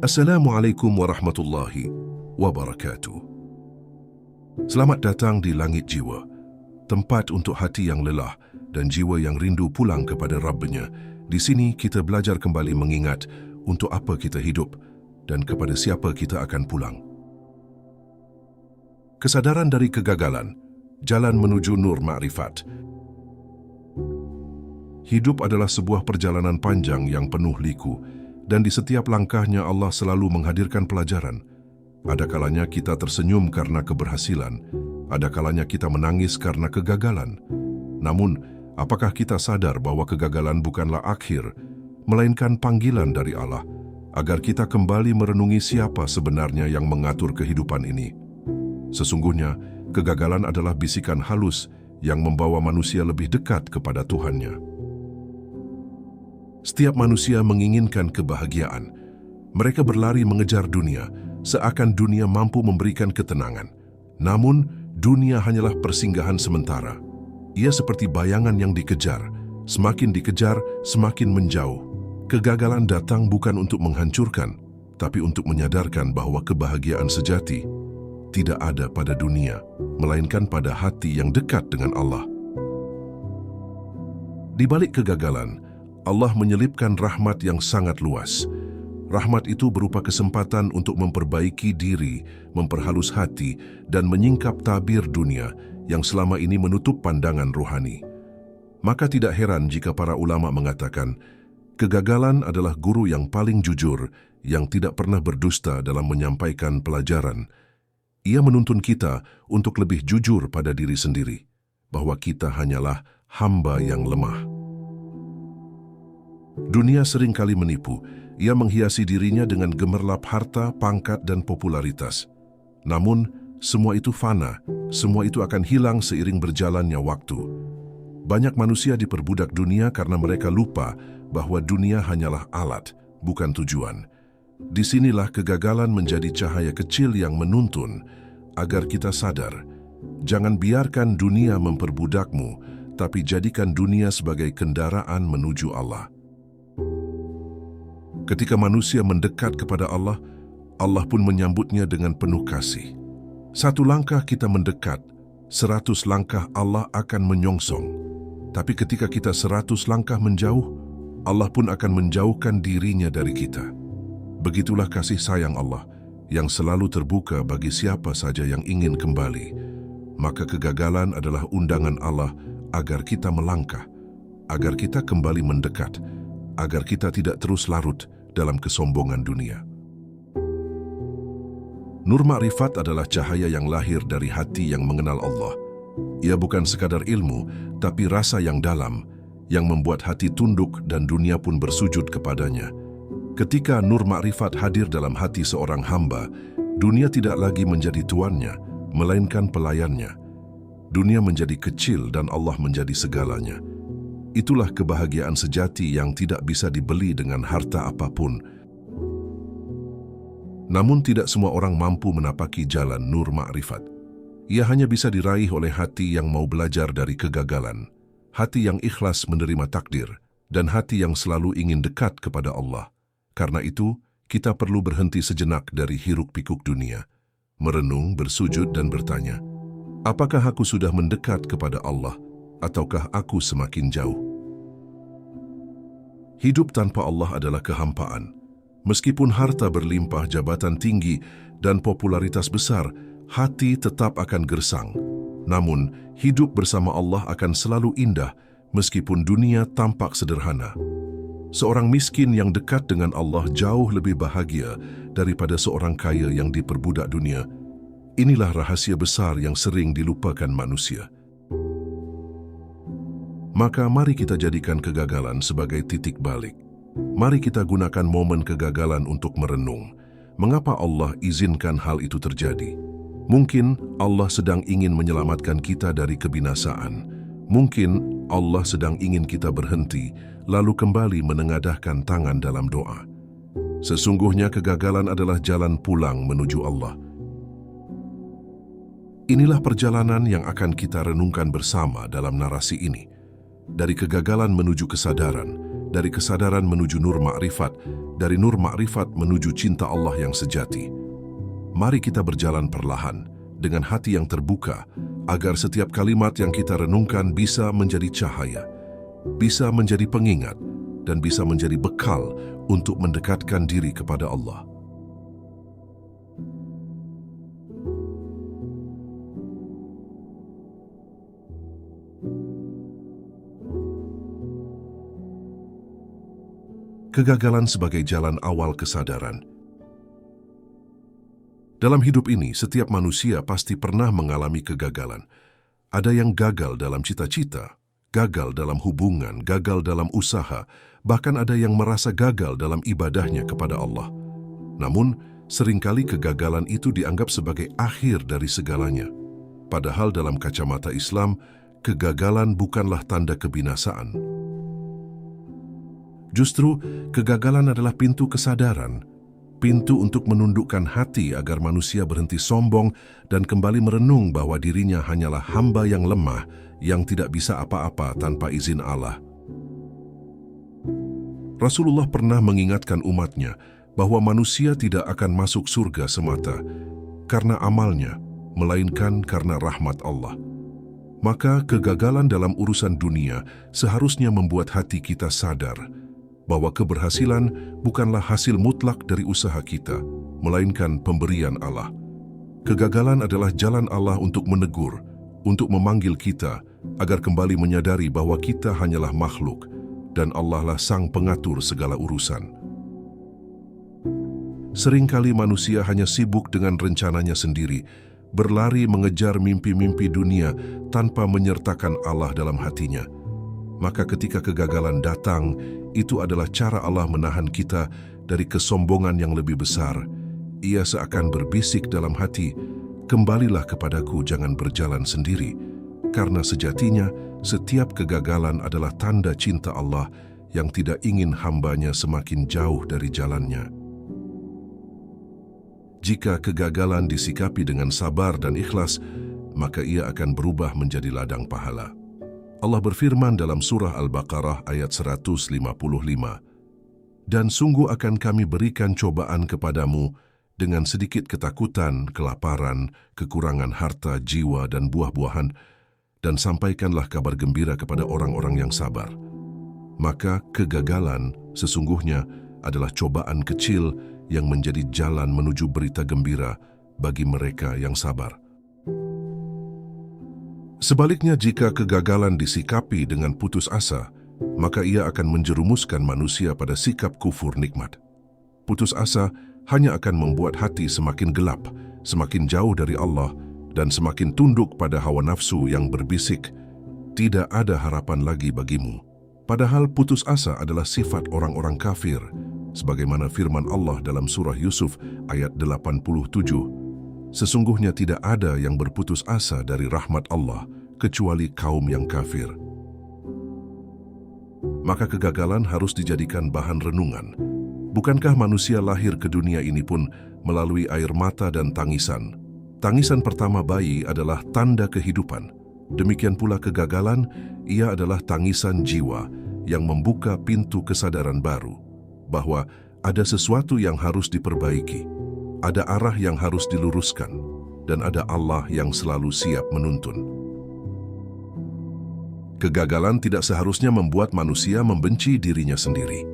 Assalamualaikum warahmatullahi wabarakatuh. Selamat datang di Langit Jiwa, tempat untuk hati yang lelah dan jiwa yang rindu pulang kepada Rabbnya. Di sini kita belajar kembali mengingat untuk apa kita hidup dan kepada siapa kita akan pulang. Kesadaran dari kegagalan, jalan menuju nur ma'rifat. Hidup adalah sebuah perjalanan panjang yang penuh liku, dan di setiap langkahnya Allah selalu menghadirkan pelajaran. Ada kalanya kita tersenyum karena keberhasilan, ada kalanya kita menangis karena kegagalan. Namun, apakah kita sadar bahwa kegagalan bukanlah akhir, melainkan panggilan dari Allah, agar kita kembali merenungi siapa sebenarnya yang mengatur kehidupan ini? Sesungguhnya, kegagalan adalah bisikan halus yang membawa manusia lebih dekat kepada Tuhannya. Setiap manusia menginginkan kebahagiaan. Mereka berlari mengejar dunia, seakan dunia mampu memberikan ketenangan. Namun, dunia hanyalah persinggahan sementara. Ia seperti bayangan yang dikejar. Semakin dikejar, semakin menjauh. Kegagalan datang bukan untuk menghancurkan, tapi untuk menyadarkan bahwa kebahagiaan sejati tidak ada pada dunia, melainkan pada hati yang dekat dengan Allah. Di balik kegagalan, Allah menyelipkan rahmat yang sangat luas. Rahmat itu berupa kesempatan untuk memperbaiki diri, memperhalus hati, dan menyingkap tabir dunia yang selama ini menutup pandangan rohani. Maka tidak heran jika para ulama mengatakan, kegagalan adalah guru yang paling jujur, yang tidak pernah berdusta dalam menyampaikan pelajaran. Ia menuntun kita untuk lebih jujur pada diri sendiri, bahwa kita hanyalah hamba yang lemah. Dunia seringkali menipu. Ia menghiasi dirinya dengan gemerlap harta, pangkat, dan popularitas. Namun, semua itu fana. Semua itu akan hilang seiring berjalannya waktu. Banyak manusia diperbudak dunia karena mereka lupa bahwa dunia hanyalah alat, bukan tujuan. Disinilah kegagalan menjadi cahaya kecil yang menuntun, agar kita sadar. Jangan biarkan dunia memperbudakmu, tapi jadikan dunia sebagai kendaraan menuju Allah. Ketika manusia mendekat kepada Allah, Allah pun menyambutnya dengan penuh kasih. 1 langkah kita mendekat, 100 langkah Allah akan menyongsong. Tapi ketika kita 100 langkah menjauh, Allah pun akan menjauhkan dirinya dari kita. Begitulah kasih sayang Allah, yang selalu terbuka bagi siapa saja yang ingin kembali. Maka kegagalan adalah undangan Allah agar kita melangkah, agar kita kembali mendekat, agar kita tidak terus larut dalam kesombongan dunia. Nur Ma'rifat adalah cahaya yang lahir dari hati yang mengenal Allah. Ia bukan sekadar ilmu, tapi rasa yang dalam, yang membuat hati tunduk dan dunia pun bersujud kepadanya. Ketika Nur Ma'rifat hadir dalam hati seorang hamba, dunia tidak lagi menjadi tuannya, melainkan pelayannya. Dunia menjadi kecil dan Allah menjadi segalanya. Itulah kebahagiaan sejati yang tidak bisa dibeli dengan harta apapun. Namun tidak semua orang mampu menapaki jalan Nur Ma'rifat. Ia hanya bisa diraih oleh hati yang mau belajar dari kegagalan, hati yang ikhlas menerima takdir, dan hati yang selalu ingin dekat kepada Allah. Karena itu, kita perlu berhenti sejenak dari hiruk-pikuk dunia, merenung, bersujud, dan bertanya, apakah aku sudah mendekat kepada Allah, ataukah aku semakin jauh? Hidup tanpa Allah adalah kehampaan. Meskipun harta berlimpah, jabatan tinggi, dan popularitas besar, hati tetap akan gersang. Namun, hidup bersama Allah akan selalu indah, meskipun dunia tampak sederhana. Seorang miskin yang dekat dengan Allah jauh lebih bahagia daripada seorang kaya yang diperbudak dunia. Inilah rahasia besar yang sering dilupakan manusia. Maka mari kita jadikan kegagalan sebagai titik balik. Mari kita gunakan momen kegagalan untuk merenung. Mengapa Allah izinkan hal itu terjadi? Mungkin Allah sedang ingin menyelamatkan kita dari kebinasaan. Mungkin Allah sedang ingin kita berhenti, lalu kembali menengadahkan tangan dalam doa. Sesungguhnya kegagalan adalah jalan pulang menuju Allah. Inilah perjalanan yang akan kita renungkan bersama dalam narasi ini. Dari kegagalan menuju kesadaran, dari kesadaran menuju nur ma'rifat, dari nur ma'rifat menuju cinta Allah yang sejati. Mari kita berjalan perlahan, dengan hati yang terbuka, agar setiap kalimat yang kita renungkan bisa menjadi cahaya, bisa menjadi pengingat, dan bisa menjadi bekal untuk mendekatkan diri kepada Allah. Kegagalan sebagai jalan awal kesadaran. Dalam hidup ini, setiap manusia pasti pernah mengalami kegagalan. Ada yang gagal dalam cita-cita, gagal dalam hubungan, gagal dalam usaha, bahkan ada yang merasa gagal dalam ibadahnya kepada Allah. Namun, seringkali kegagalan itu dianggap sebagai akhir dari segalanya. Padahal dalam kacamata Islam, kegagalan bukanlah tanda kebinasaan. Justru, kegagalan adalah pintu kesadaran, pintu untuk menundukkan hati agar manusia berhenti sombong dan kembali merenung bahwa dirinya hanyalah hamba yang lemah, yang tidak bisa apa-apa tanpa izin Allah. Rasulullah pernah mengingatkan umatnya bahwa manusia tidak akan masuk surga semata karena amalnya, melainkan karena rahmat Allah. Maka kegagalan dalam urusan dunia seharusnya membuat hati kita sadar bahwa keberhasilan bukanlah hasil mutlak dari usaha kita, melainkan pemberian Allah. Kegagalan adalah jalan Allah untuk menegur, untuk memanggil kita, agar kembali menyadari bahwa kita hanyalah makhluk, dan Allah lah sang pengatur segala urusan. Seringkali manusia hanya sibuk dengan rencananya sendiri, berlari mengejar mimpi-mimpi dunia tanpa menyertakan Allah dalam hatinya. Maka ketika kegagalan datang, itu adalah cara Allah menahan kita dari kesombongan yang lebih besar. Ia seakan berbisik dalam hati, "Kembalilah kepadaku, jangan berjalan sendiri." Karena sejatinya, setiap kegagalan adalah tanda cinta Allah yang tidak ingin hambanya semakin jauh dari jalannya. Jika kegagalan disikapi dengan sabar dan ikhlas, maka ia akan berubah menjadi ladang pahala. Allah berfirman dalam surah Al-Baqarah ayat 155, "Dan sungguh akan kami berikan cobaan kepadamu dengan sedikit ketakutan, kelaparan, kekurangan harta, jiwa, dan buah-buahan, dan sampaikanlah kabar gembira kepada orang-orang yang sabar." Maka kegagalan sesungguhnya adalah cobaan kecil yang menjadi jalan menuju berita gembira bagi mereka yang sabar. Sebaliknya, jika kegagalan disikapi dengan putus asa, maka ia akan menjerumuskan manusia pada sikap kufur nikmat. Putus asa hanya akan membuat hati semakin gelap, semakin jauh dari Allah, dan semakin tunduk pada hawa nafsu yang berbisik, "Tidak ada harapan lagi bagimu." Padahal putus asa adalah sifat orang-orang kafir, sebagaimana firman Allah dalam surah Yusuf ayat 87, "Sesungguhnya tidak ada yang berputus asa dari rahmat Allah, kecuali kaum yang kafir." Maka kegagalan harus dijadikan bahan renungan. Bukankah manusia lahir ke dunia ini pun melalui air mata dan tangisan? Tangisan pertama bayi adalah tanda kehidupan. Demikian pula kegagalan, ia adalah tangisan jiwa yang membuka pintu kesadaran baru, bahwa ada sesuatu yang harus diperbaiki, ada arah yang harus diluruskan, dan ada Allah yang selalu siap menuntun. Kegagalan tidak seharusnya membuat manusia membenci dirinya sendiri.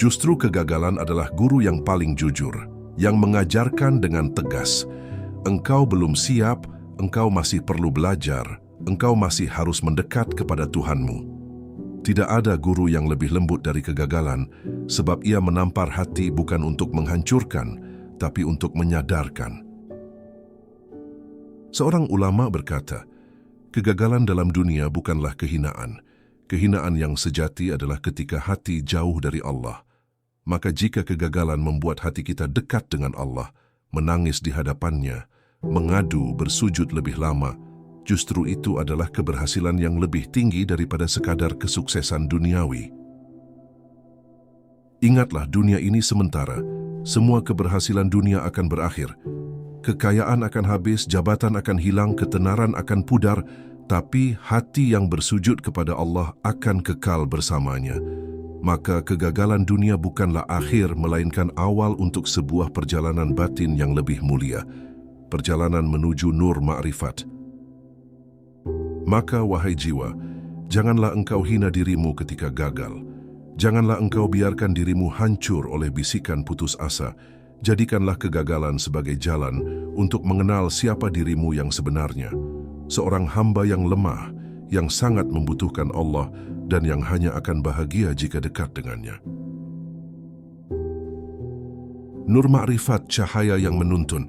Justru kegagalan adalah guru yang paling jujur, yang mengajarkan dengan tegas, "Engkau belum siap, engkau masih perlu belajar, engkau masih harus mendekat kepada Tuhanmu." Tidak ada guru yang lebih lembut dari kegagalan, sebab ia menampar hati bukan untuk menghancurkan, tapi untuk menyadarkan. Seorang ulama berkata, kegagalan dalam dunia bukanlah kehinaan. Kehinaan yang sejati adalah ketika hati jauh dari Allah. Maka jika kegagalan membuat hati kita dekat dengan Allah, menangis di hadapannya, mengadu, bersujud lebih lama, justru itu adalah keberhasilan yang lebih tinggi daripada sekadar kesuksesan duniawi. Ingatlah, dunia ini sementara. Semua keberhasilan dunia akan berakhir. Kekayaan akan habis, jabatan akan hilang, ketenaran akan pudar, tetapi hati yang bersujud kepada Allah akan kekal bersamanya. Maka kegagalan dunia bukanlah akhir, melainkan awal untuk sebuah perjalanan batin yang lebih mulia, perjalanan menuju nur ma'rifat. Maka wahai jiwa, janganlah engkau hina dirimu ketika gagal. Janganlah engkau biarkan dirimu hancur oleh bisikan putus asa. Jadikanlah kegagalan sebagai jalan untuk mengenal siapa dirimu yang sebenarnya. Seorang hamba yang lemah, yang sangat membutuhkan Allah dan yang hanya akan bahagia jika dekat dengannya. Nur ma'rifat, cahaya yang menuntun.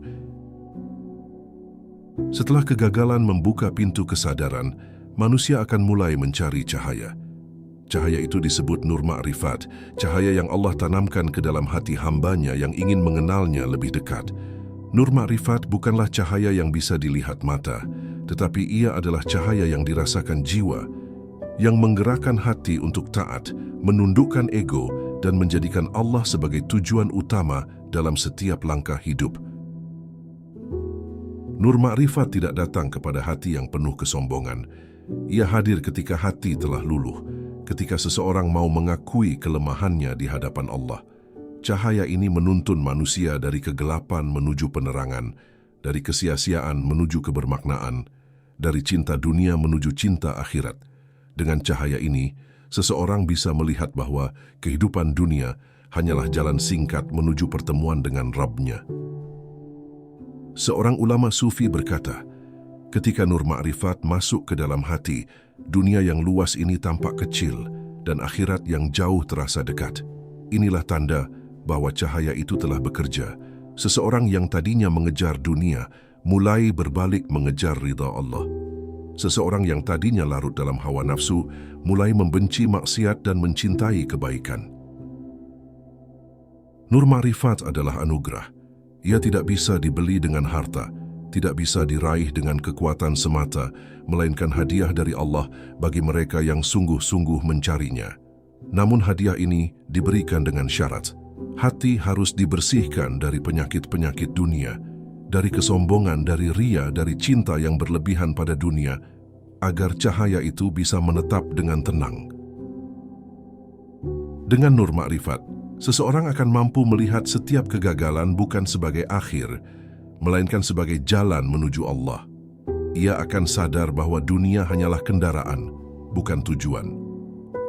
Setelah kegagalan membuka pintu kesadaran, manusia akan mulai mencari cahaya. Cahaya itu disebut nur ma'rifat, cahaya yang Allah tanamkan ke dalam hati hambanya yang ingin mengenalnya lebih dekat. Nur ma'rifat bukanlah cahaya yang bisa dilihat mata, tetapi ia adalah cahaya yang dirasakan jiwa, yang menggerakkan hati untuk taat, menundukkan ego, dan menjadikan Allah sebagai tujuan utama dalam setiap langkah hidup. Nur ma'rifat tidak datang kepada hati yang penuh kesombongan. Ia hadir ketika hati telah luluh, ketika seseorang mau mengakui kelemahannya di hadapan Allah. Cahaya ini menuntun manusia dari kegelapan menuju penerangan, dari kesia-siaan menuju kebermaknaan, dari cinta dunia menuju cinta akhirat. Dengan cahaya ini, seseorang bisa melihat bahwa kehidupan dunia hanyalah jalan singkat menuju pertemuan dengan Rabb-Nya. Seorang ulama sufi berkata, ketika nur ma'rifat masuk ke dalam hati, dunia yang luas ini tampak kecil dan akhirat yang jauh terasa dekat. Inilah tanda bahwa cahaya itu telah bekerja. Seseorang yang tadinya mengejar dunia mulai berbalik mengejar ridha Allah. Seseorang yang tadinya larut dalam hawa nafsu mulai membenci maksiat dan mencintai kebaikan. Nur ma'rifat adalah anugerah. Ia tidak bisa dibeli dengan harta, tidak bisa diraih dengan kekuatan semata, melainkan hadiah dari Allah bagi mereka yang sungguh-sungguh mencarinya. Namun hadiah ini diberikan dengan syarat. Hati harus dibersihkan dari penyakit-penyakit dunia, dari kesombongan, dari ria, dari cinta yang berlebihan pada dunia, agar cahaya itu bisa menetap dengan tenang. Dengan nur ma'rifat, seseorang akan mampu melihat setiap kegagalan bukan sebagai akhir, melainkan sebagai jalan menuju Allah. Ia akan sadar bahwa dunia hanyalah kendaraan, bukan tujuan.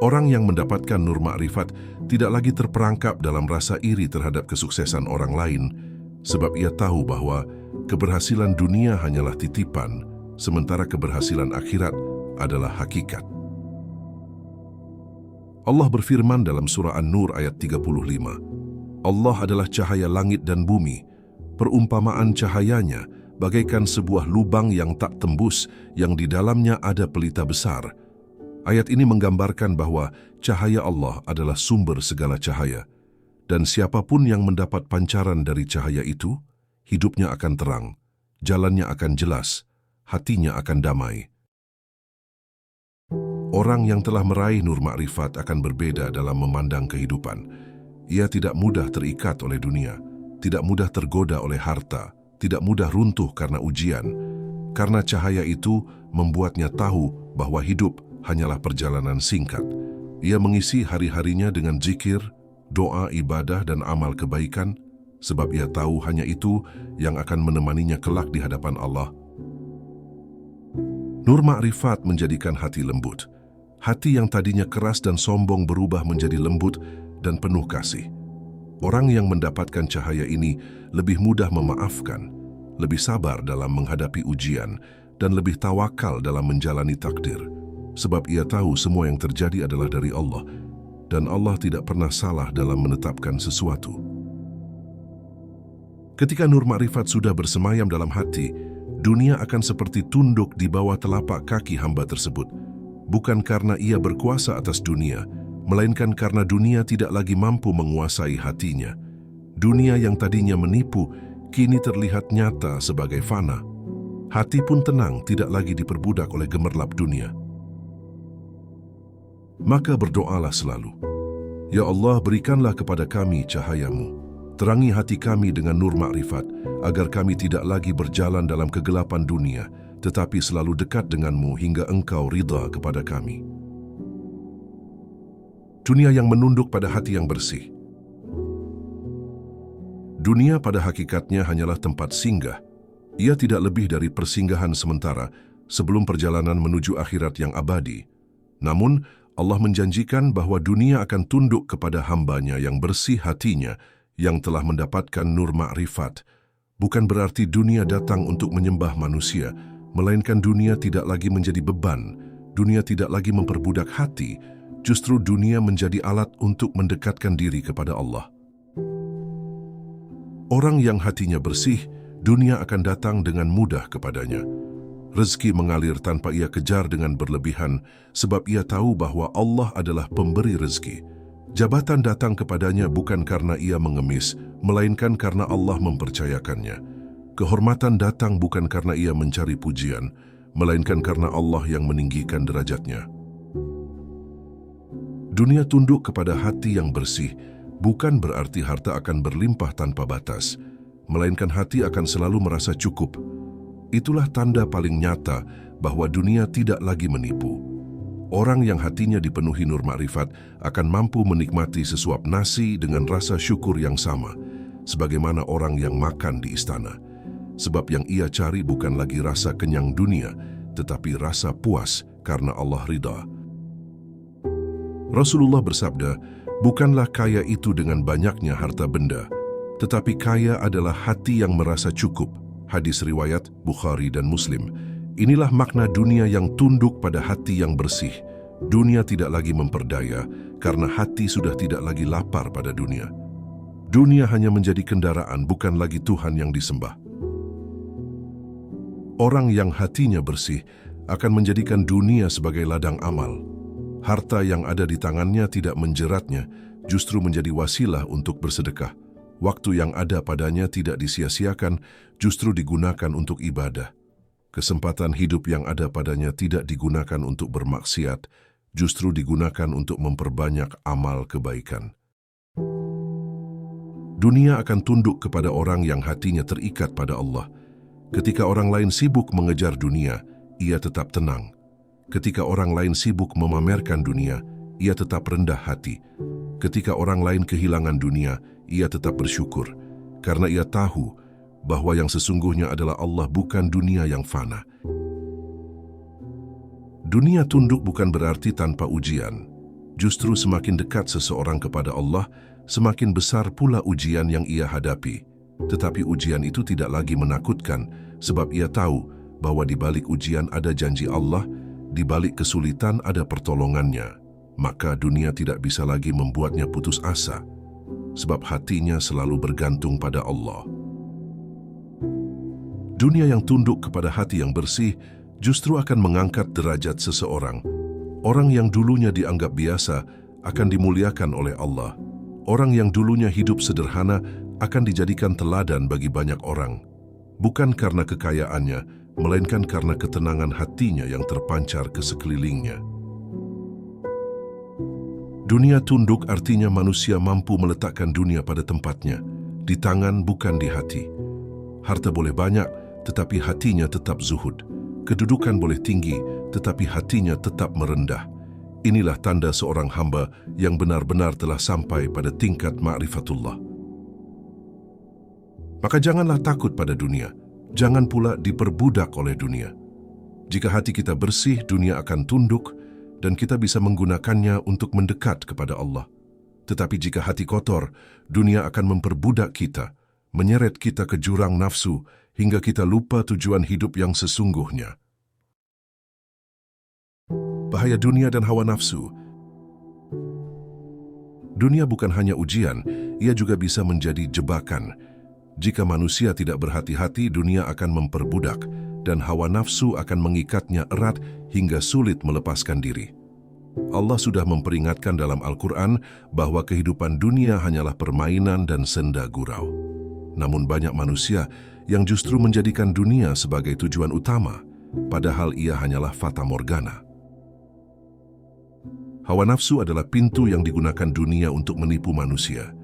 Orang yang mendapatkan nur ma'rifat tidak lagi terperangkap dalam rasa iri terhadap kesuksesan orang lain, sebab ia tahu bahwa keberhasilan dunia hanyalah titipan, sementara keberhasilan akhirat adalah hakikat. Allah berfirman dalam surah An-Nur ayat 35, Allah adalah cahaya langit dan bumi. Perumpamaan cahayanya bagaikan sebuah lubang yang tak tembus, yang di dalamnya ada pelita besar. Ayat ini menggambarkan bahwa cahaya Allah adalah sumber segala cahaya, dan siapapun yang mendapat pancaran dari cahaya itu, hidupnya akan terang, jalannya akan jelas, hatinya akan damai. Orang yang telah meraih nur ma'rifat akan berbeda dalam memandang kehidupan. Ia tidak mudah terikat oleh dunia, tidak mudah tergoda oleh harta, tidak mudah runtuh karena ujian. Karena cahaya itu membuatnya tahu bahwa hidup hanyalah perjalanan singkat. Ia mengisi hari-harinya dengan zikir, doa, ibadah, dan amal kebaikan, sebab ia tahu hanya itu yang akan menemaninya kelak di hadapan Allah. Nur ma'rifat menjadikan hati lembut. Hati yang tadinya keras dan sombong berubah menjadi lembut dan penuh kasih. Orang yang mendapatkan cahaya ini lebih mudah memaafkan, lebih sabar dalam menghadapi ujian, dan lebih tawakal dalam menjalani takdir. Sebab ia tahu semua yang terjadi adalah dari Allah, dan Allah tidak pernah salah dalam menetapkan sesuatu. Ketika nur ma'rifat sudah bersemayam dalam hati, dunia akan seperti tunduk di bawah telapak kaki hamba tersebut. Bukan karena ia berkuasa atas dunia, melainkan karena dunia tidak lagi mampu menguasai hatinya. Dunia yang tadinya menipu, kini terlihat nyata sebagai fana. Hati pun tenang, tidak lagi diperbudak oleh gemerlap dunia. Maka berdoalah selalu, Ya Allah, berikanlah kepada kami cahaya-Mu. Terangi hati kami dengan nur ma'rifat, agar kami tidak lagi berjalan dalam kegelapan dunia, tetapi selalu dekat denganmu hingga engkau ridha kepada kami. Dunia yang menunduk pada hati yang bersih. Dunia pada hakikatnya hanyalah tempat singgah. Ia tidak lebih dari persinggahan sementara sebelum perjalanan menuju akhirat yang abadi. Namun, Allah menjanjikan bahwa dunia akan tunduk kepada hambanya yang bersih hatinya, yang telah mendapatkan nur ma'rifat. Bukan berarti dunia datang untuk menyembah manusia, melainkan dunia tidak lagi menjadi beban, dunia tidak lagi memperbudak hati, justru dunia menjadi alat untuk mendekatkan diri kepada Allah. Orang yang hatinya bersih, dunia akan datang dengan mudah kepadanya. Rezeki mengalir tanpa ia kejar dengan berlebihan, sebab ia tahu bahwa Allah adalah pemberi rezeki. Jabatan datang kepadanya bukan karena ia mengemis, melainkan karena Allah mempercayakannya. Kehormatan datang bukan karena ia mencari pujian, melainkan karena Allah yang meninggikan derajatnya. Dunia tunduk kepada hati yang bersih, bukan berarti harta akan berlimpah tanpa batas, melainkan hati akan selalu merasa cukup. Itulah tanda paling nyata bahwa dunia tidak lagi menipu. Orang yang hatinya dipenuhi nur ma'rifat akan mampu menikmati sesuap nasi dengan rasa syukur yang sama, sebagaimana orang yang makan di istana. Sebab yang ia cari bukan lagi rasa kenyang dunia, tetapi rasa puas karena Allah ridha. Rasulullah bersabda, bukanlah kaya itu dengan banyaknya harta benda, tetapi kaya adalah hati yang merasa cukup. Hadis riwayat Bukhari dan Muslim. Inilah makna dunia yang tunduk pada hati yang bersih. Dunia tidak lagi memperdaya karena hati sudah tidak lagi lapar pada dunia. Dunia hanya menjadi kendaraan, bukan lagi Tuhan yang disembah. Orang yang hatinya bersih akan menjadikan dunia sebagai ladang amal. Harta yang ada di tangannya tidak menjeratnya, justru menjadi wasilah untuk bersedekah. Waktu yang ada padanya tidak disia-siakan, justru digunakan untuk ibadah. Kesempatan hidup yang ada padanya tidak digunakan untuk bermaksiat, justru digunakan untuk memperbanyak amal kebaikan. Dunia akan tunduk kepada orang yang hatinya terikat pada Allah. Ketika orang lain sibuk mengejar dunia, ia tetap tenang. Ketika orang lain sibuk memamerkan dunia, ia tetap rendah hati. Ketika orang lain kehilangan dunia, ia tetap bersyukur, karena ia tahu bahwa yang sesungguhnya adalah Allah, bukan dunia yang fana. Dunia tunduk bukan berarti tanpa ujian. Justru semakin dekat seseorang kepada Allah, semakin besar pula ujian yang ia hadapi. Tetapi ujian itu tidak lagi menakutkan, sebab ia tahu bahwa di balik ujian ada janji Allah, di balik kesulitan ada pertolongannya. Maka dunia tidak bisa lagi membuatnya putus asa, sebab hatinya selalu bergantung pada Allah. Dunia yang tunduk kepada hati yang bersih justru akan mengangkat derajat seseorang. Orang yang dulunya dianggap biasa akan dimuliakan oleh Allah. Orang yang dulunya hidup sederhana akan dijadikan teladan bagi banyak orang. Bukan karena kekayaannya, melainkan karena ketenangan hatinya yang terpancar ke sekelilingnya. Dunia tunduk artinya manusia mampu meletakkan dunia pada tempatnya, di tangan bukan di hati. Harta boleh banyak, tetapi hatinya tetap zuhud. Kedudukan boleh tinggi, tetapi hatinya tetap merendah. Inilah tanda seorang hamba yang benar-benar telah sampai pada tingkat ma'rifatullah. Maka janganlah takut pada dunia. Jangan pula diperbudak oleh dunia. Jika hati kita bersih, dunia akan tunduk dan kita bisa menggunakannya untuk mendekat kepada Allah. Tetapi jika hati kotor, dunia akan memperbudak kita, menyeret kita ke jurang nafsu hingga kita lupa tujuan hidup yang sesungguhnya. Bahaya dunia dan hawa nafsu. Dunia bukan hanya ujian, ia juga bisa menjadi jebakan. Jika manusia tidak berhati-hati, dunia akan memperbudak dan hawa nafsu akan mengikatnya erat hingga sulit melepaskan diri. Allah sudah memperingatkan dalam Al-Quran bahwa kehidupan dunia hanyalah permainan dan senda gurau. Namun banyak manusia yang justru menjadikan dunia sebagai tujuan utama, padahal ia hanyalah fata morgana. Hawa nafsu adalah pintu yang digunakan dunia untuk menipu manusia.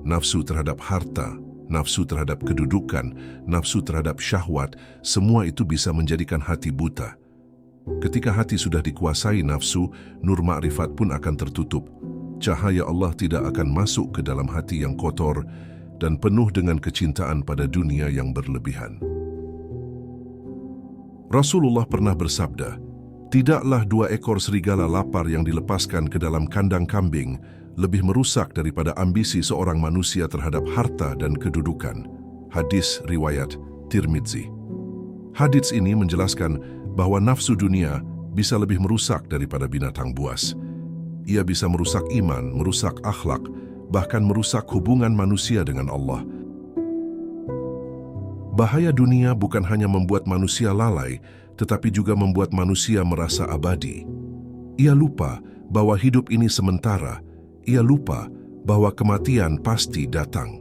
Nafsu terhadap harta, nafsu terhadap kedudukan, nafsu terhadap syahwat, semua itu bisa menjadikan hati buta. Ketika hati sudah dikuasai nafsu, nur ma'rifat pun akan tertutup. Cahaya Allah tidak akan masuk ke dalam hati yang kotor dan penuh dengan kecintaan pada dunia yang berlebihan. Rasulullah pernah bersabda, "Tidaklah 2 ekor serigala lapar yang dilepaskan ke dalam kandang kambing lebih merusak daripada ambisi seorang manusia terhadap harta dan kedudukan." Hadis riwayat Tirmidzi. Hadis ini menjelaskan bahwa nafsu dunia bisa lebih merusak daripada binatang buas. Ia bisa merusak iman, merusak akhlak, bahkan merusak hubungan manusia dengan Allah. Bahaya dunia bukan hanya membuat manusia lalai, tetapi juga membuat manusia merasa abadi. Ia lupa bahwa hidup ini sementara. Ia lupa bahwa kematian pasti datang.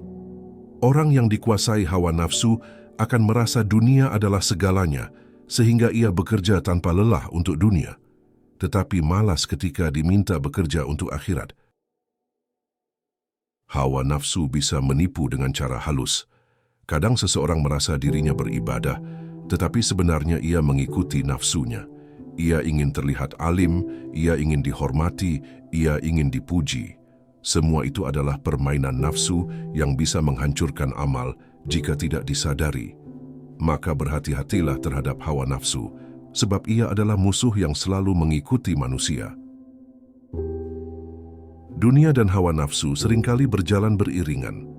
Orang yang dikuasai hawa nafsu akan merasa dunia adalah segalanya, sehingga ia bekerja tanpa lelah untuk dunia, tetapi malas ketika diminta bekerja untuk akhirat. Hawa nafsu bisa menipu dengan cara halus. Kadang seseorang merasa dirinya beribadah, tetapi sebenarnya ia mengikuti nafsunya. Ia ingin terlihat alim, ia ingin dihormati, ia ingin dipuji. Semua itu adalah permainan nafsu yang bisa menghancurkan amal jika tidak disadari. Maka berhati-hatilah terhadap hawa nafsu, sebab ia adalah musuh yang selalu mengikuti manusia. Dunia dan hawa nafsu seringkali berjalan beriringan.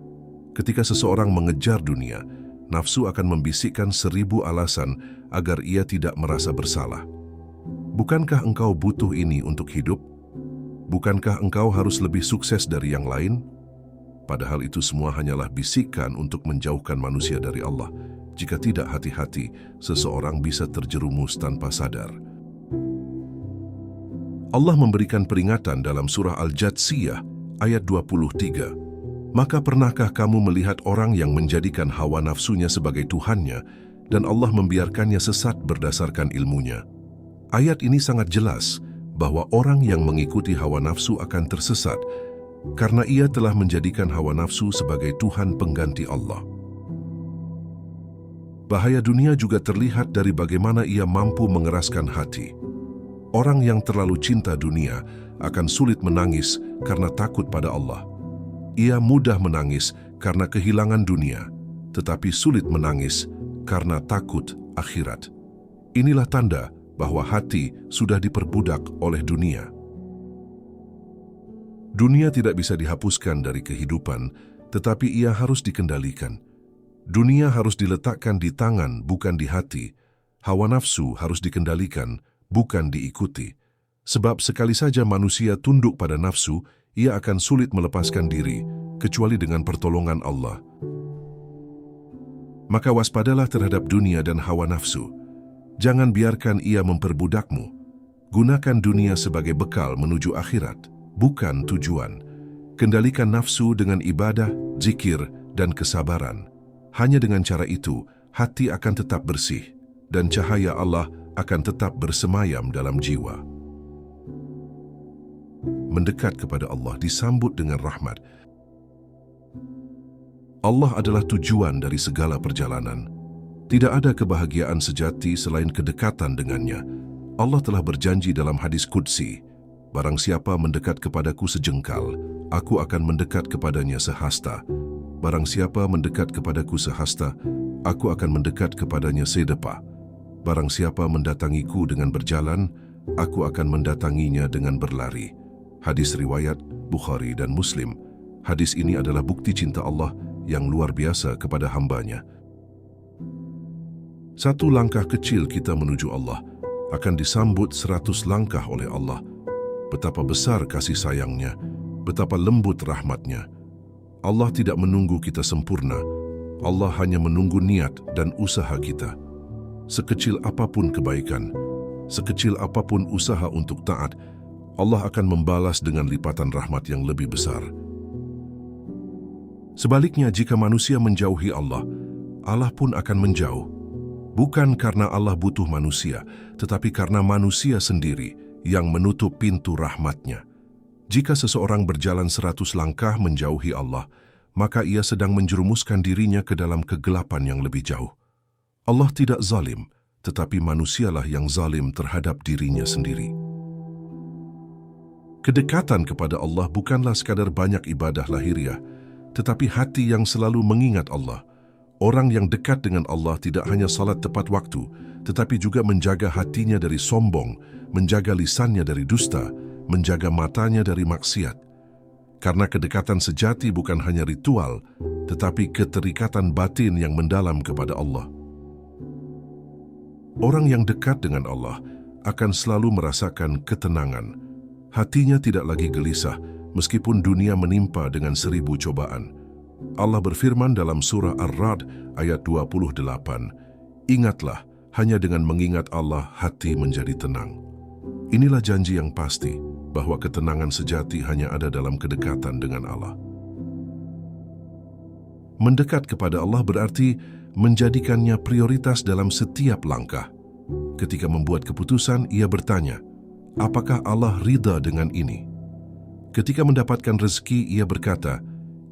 Ketika seseorang mengejar dunia, nafsu akan membisikkan 1000 alasan agar ia tidak merasa bersalah. Bukankah engkau butuh ini untuk hidup? Bukankah engkau harus lebih sukses dari yang lain? Padahal itu semua hanyalah bisikan untuk menjauhkan manusia dari Allah. Jika tidak hati-hati, seseorang bisa terjerumus tanpa sadar. Allah memberikan peringatan dalam surah Al-Jathiyah ayat 23. Maka pernahkah kamu melihat orang yang menjadikan hawa nafsunya sebagai Tuhannya dan Allah membiarkannya sesat berdasarkan ilmunya? Ayat ini sangat jelas bahwa orang yang mengikuti hawa nafsu akan tersesat karena ia telah menjadikan hawa nafsu sebagai Tuhan pengganti Allah. Bahaya dunia juga terlihat dari bagaimana ia mampu mengeraskan hati. Orang yang terlalu cinta dunia akan sulit menangis karena takut pada Allah. Ia mudah menangis karena kehilangan dunia, tetapi sulit menangis karena takut akhirat. Inilah tanda bahwa hati sudah diperbudak oleh dunia. Dunia tidak bisa dihapuskan dari kehidupan, tetapi ia harus dikendalikan. Dunia harus diletakkan di tangan, bukan di hati. Hawa nafsu harus dikendalikan, bukan diikuti. Sebab sekali saja manusia tunduk pada nafsu, ia akan sulit melepaskan diri, kecuali dengan pertolongan Allah. Maka waspadalah terhadap dunia dan hawa nafsu. Jangan biarkan ia memperbudakmu. Gunakan dunia sebagai bekal menuju akhirat, bukan tujuan. Kendalikan nafsu dengan ibadah, zikir, dan kesabaran. Hanya dengan cara itu, hati akan tetap bersih, dan cahaya Allah akan tetap bersemayam dalam jiwa. Mendekat kepada Allah disambut dengan rahmat. Allah adalah tujuan dari segala perjalanan. Tidak ada kebahagiaan sejati selain kedekatan dengannya. Allah telah berjanji dalam hadis Qudsi, "Barang siapa mendekat kepadaku sejengkal, aku akan mendekat kepadanya sehasta. Barang siapa mendekat kepadaku sehasta, aku akan mendekat kepadanya sedepa. Barang siapa mendatangiku dengan berjalan, aku akan mendatanginya dengan berlari." Hadis riwayat Bukhari dan Muslim. Hadis ini adalah bukti cinta Allah yang luar biasa kepada hambanya. Satu langkah kecil kita menuju Allah akan disambut 100 langkah oleh Allah. Betapa besar kasih sayangnya, betapa lembut rahmatnya. Allah tidak menunggu kita sempurna. Allah hanya menunggu niat dan usaha kita. Sekecil apapun kebaikan, sekecil apapun usaha untuk taat, Allah akan membalas dengan lipatan rahmat yang lebih besar. Sebaliknya, jika manusia menjauhi Allah, Allah pun akan menjauh. Bukan karena Allah butuh manusia, tetapi karena manusia sendiri yang menutup pintu rahmatnya. Jika seseorang berjalan 100 langkah menjauhi Allah, maka ia sedang menjerumuskan dirinya ke dalam kegelapan yang lebih jauh. Allah tidak zalim, tetapi manusialah yang zalim terhadap dirinya sendiri. Kedekatan kepada Allah bukanlah sekadar banyak ibadah lahiriah, tetapi hati yang selalu mengingat Allah. Orang yang dekat dengan Allah tidak hanya salat tepat waktu, tetapi juga menjaga hatinya dari sombong, menjaga lisannya dari dusta, menjaga matanya dari maksiat. Karena kedekatan sejati bukan hanya ritual, tetapi keterikatan batin yang mendalam kepada Allah. Orang yang dekat dengan Allah akan selalu merasakan ketenangan. Hatinya tidak lagi gelisah, meskipun dunia menimpa dengan 1000 cobaan. Allah berfirman dalam surah Ar-Ra'd ayat 28, "Ingatlah, hanya dengan mengingat Allah hati menjadi tenang." Inilah janji yang pasti bahwa ketenangan sejati hanya ada dalam kedekatan dengan Allah. Mendekat kepada Allah berarti menjadikannya prioritas dalam setiap langkah. Ketika membuat keputusan, ia bertanya, apakah Allah ridha dengan ini? Ketika mendapatkan rezeki, ia berkata,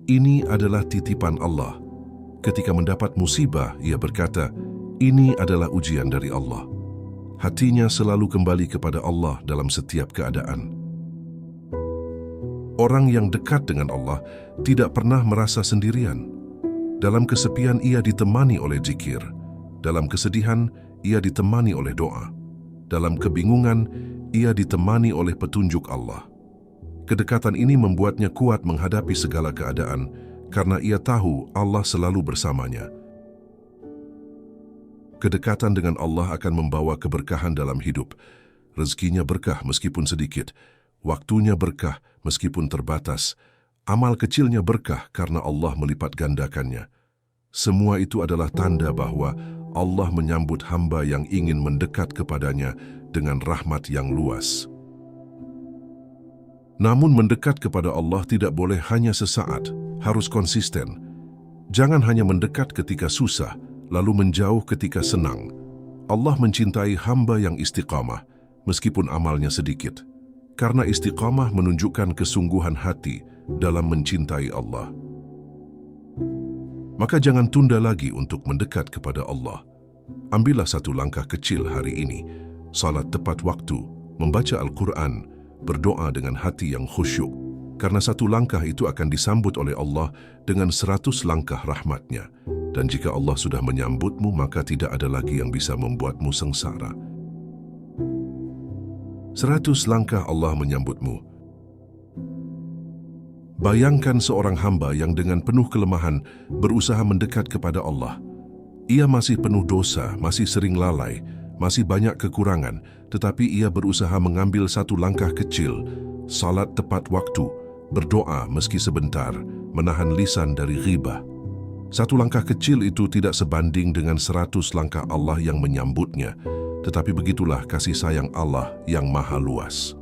ini adalah titipan Allah. Ketika mendapat musibah, ia berkata, ini adalah ujian dari Allah. Hatinya selalu kembali kepada Allah dalam setiap keadaan. Orang yang dekat dengan Allah tidak pernah merasa sendirian. Dalam kesepian, ia ditemani oleh zikir. Dalam kesedihan, ia ditemani oleh doa. Dalam kebingungan, ia ditemani oleh petunjuk Allah. Kedekatan ini membuatnya kuat menghadapi segala keadaan karena ia tahu Allah selalu bersamanya. Kedekatan dengan Allah akan membawa keberkahan dalam hidup. Rezekinya berkah meskipun sedikit, waktunya berkah meskipun terbatas, amal kecilnya berkah karena Allah melipat gandakannya. Semua itu adalah tanda bahwa Allah menyambut hamba yang ingin mendekat kepadanya dengan rahmat yang luas. Namun mendekat kepada Allah tidak boleh hanya sesaat, harus konsisten. Jangan hanya mendekat ketika susah, lalu menjauh ketika senang. Allah mencintai hamba yang istiqamah, meskipun amalnya sedikit. Karena istiqamah menunjukkan kesungguhan hati dalam mencintai Allah. Maka jangan tunda lagi untuk mendekat kepada Allah. Ambillah satu langkah kecil hari ini, salat tepat waktu, membaca Al-Quran, berdoa dengan hati yang khusyuk, karena satu langkah itu akan disambut oleh Allah dengan 100 langkah rahmatnya. Dan jika Allah sudah menyambutmu, maka tidak ada lagi yang bisa membuatmu sengsara. 100 langkah Allah menyambutmu. Bayangkan seorang hamba yang dengan penuh kelemahan berusaha mendekat kepada Allah. Ia masih penuh dosa, masih sering lalai, masih banyak kekurangan, tetapi ia berusaha mengambil satu langkah kecil, salat tepat waktu, berdoa meski sebentar, menahan lisan dari ghibah. Satu langkah kecil itu tidak sebanding dengan 100 langkah Allah yang menyambutnya, tetapi begitulah kasih sayang Allah yang maha luas.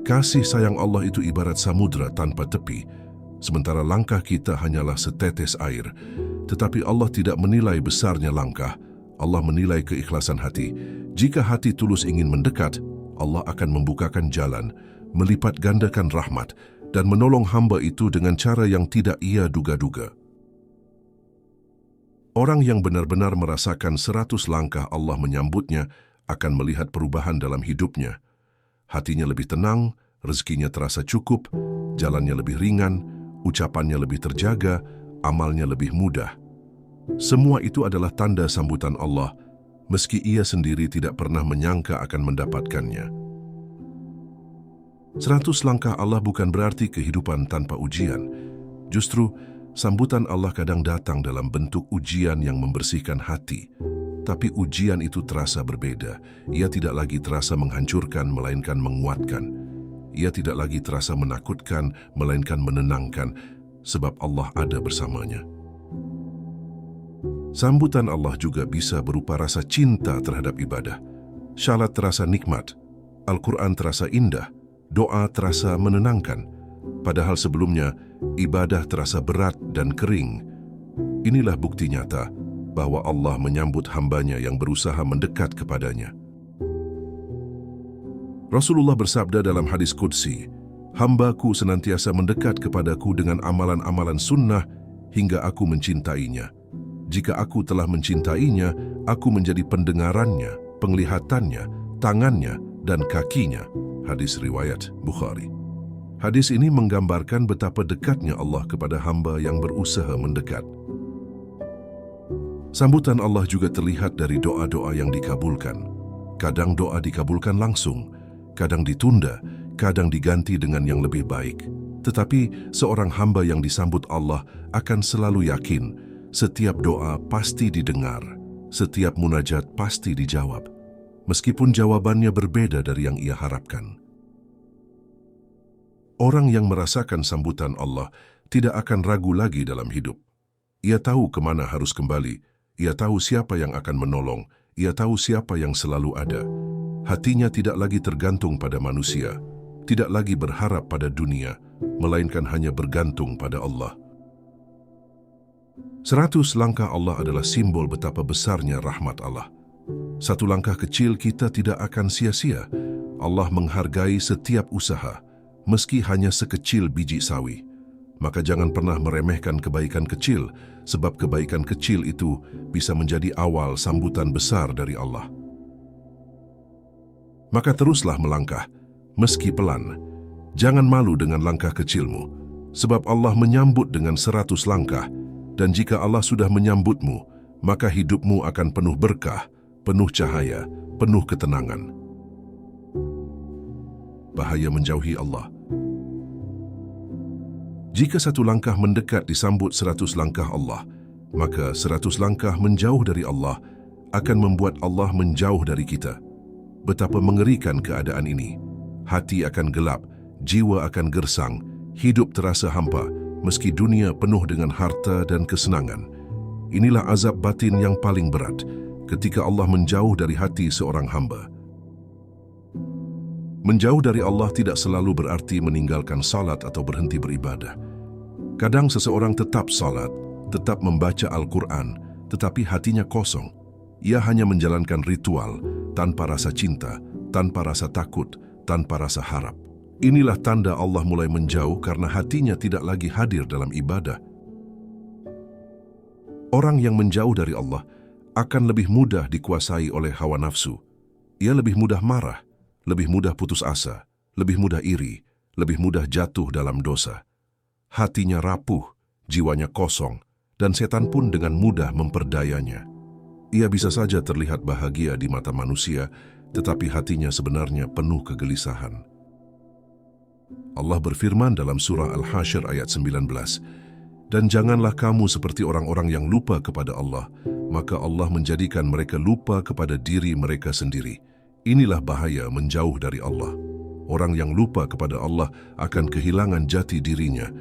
Kasih sayang Allah itu ibarat samudra tanpa tepi, sementara langkah kita hanyalah setetes air, tetapi Allah tidak menilai besarnya langkah, Allah menilai keikhlasan hati. Jika hati tulus ingin mendekat, Allah akan membukakan jalan, melipat gandakan rahmat, dan menolong hamba itu dengan cara yang tidak ia duga-duga. Orang yang benar-benar merasakan 100 langkah Allah menyambutnya akan melihat perubahan dalam hidupnya. Hatinya lebih tenang, rezekinya terasa cukup, jalannya lebih ringan, ucapannya lebih terjaga, amalnya lebih mudah. Semua itu adalah tanda sambutan Allah, meski ia sendiri tidak pernah menyangka akan mendapatkannya. 100 langkah Allah bukan berarti kehidupan tanpa ujian. Justru, sambutan Allah kadang datang dalam bentuk ujian yang membersihkan hati. Tapi ujian itu terasa berbeda. Ia tidak lagi terasa menghancurkan, melainkan menguatkan. Ia tidak lagi terasa menakutkan, melainkan menenangkan, sebab Allah ada bersamanya. Sambutan Allah juga bisa berupa rasa cinta terhadap ibadah. Syalat terasa nikmat, Al-Quran terasa indah, doa terasa menenangkan. Padahal sebelumnya, ibadah terasa berat dan kering. Inilah bukti nyata bahwa Allah menyambut hambanya yang berusaha mendekat kepadanya. Rasulullah bersabda dalam hadis qudsi, Hambaku senantiasa mendekat kepadaku dengan amalan-amalan sunnah hingga aku mencintainya. Jika aku telah mencintainya, aku menjadi pendengarannya, penglihatannya, tangannya, dan kakinya. Hadis riwayat Bukhari. Hadis ini menggambarkan betapa dekatnya Allah kepada hamba yang berusaha mendekat. Sambutan Allah juga terlihat dari doa-doa yang dikabulkan. Kadang doa dikabulkan langsung, kadang ditunda, kadang diganti dengan yang lebih baik. Tetapi seorang hamba yang disambut Allah akan selalu yakin setiap doa pasti didengar, setiap munajat pasti dijawab, meskipun jawabannya berbeda dari yang ia harapkan. Orang yang merasakan sambutan Allah tidak akan ragu lagi dalam hidup. Ia tahu kemana harus kembali, ia tahu siapa yang akan menolong, ia tahu siapa yang selalu ada. Hatinya tidak lagi tergantung pada manusia, tidak lagi berharap pada dunia, melainkan hanya bergantung pada Allah. 100 langkah Allah adalah simbol betapa besarnya rahmat Allah. Satu langkah kecil kita tidak akan sia-sia. Allah menghargai setiap usaha, meski hanya sekecil biji sawi. Maka jangan pernah meremehkan kebaikan kecil, sebab kebaikan kecil itu bisa menjadi awal sambutan besar dari Allah. Maka teruslah melangkah, meski pelan. Jangan malu dengan langkah kecilmu, sebab Allah menyambut dengan 100 langkah, dan jika Allah sudah menyambutmu, maka hidupmu akan penuh berkah, penuh cahaya, penuh ketenangan. Bahaya menjauhi Allah. Jika satu langkah mendekat disambut 100 langkah Allah, maka 100 langkah menjauh dari Allah akan membuat Allah menjauh dari kita. Betapa mengerikan keadaan ini. Hati akan gelap, jiwa akan gersang, hidup terasa hampa, meski dunia penuh dengan harta dan kesenangan. Inilah azab batin yang paling berat, ketika Allah menjauh dari hati seorang hamba. Menjauh dari Allah tidak selalu berarti meninggalkan salat atau berhenti beribadah. Kadang seseorang tetap salat, tetap membaca Al-Quran, tetapi hatinya kosong. Ia hanya menjalankan ritual, tanpa rasa cinta, tanpa rasa takut, tanpa rasa harap. Inilah tanda Allah mulai menjauh karena hatinya tidak lagi hadir dalam ibadah. Orang yang menjauh dari Allah akan lebih mudah dikuasai oleh hawa nafsu. Ia lebih mudah marah, lebih mudah putus asa, lebih mudah iri, lebih mudah jatuh dalam dosa. Hatinya rapuh, jiwanya kosong, dan setan pun dengan mudah memperdayanya. Ia bisa saja terlihat bahagia di mata manusia, tetapi hatinya sebenarnya penuh kegelisahan. Allah berfirman dalam surah Al-Hasyr ayat 19, "Dan janganlah kamu seperti orang-orang yang lupa kepada Allah, maka Allah menjadikan mereka lupa kepada diri mereka sendiri." Inilah bahaya menjauh dari Allah. Orang yang lupa kepada Allah akan kehilangan jati dirinya,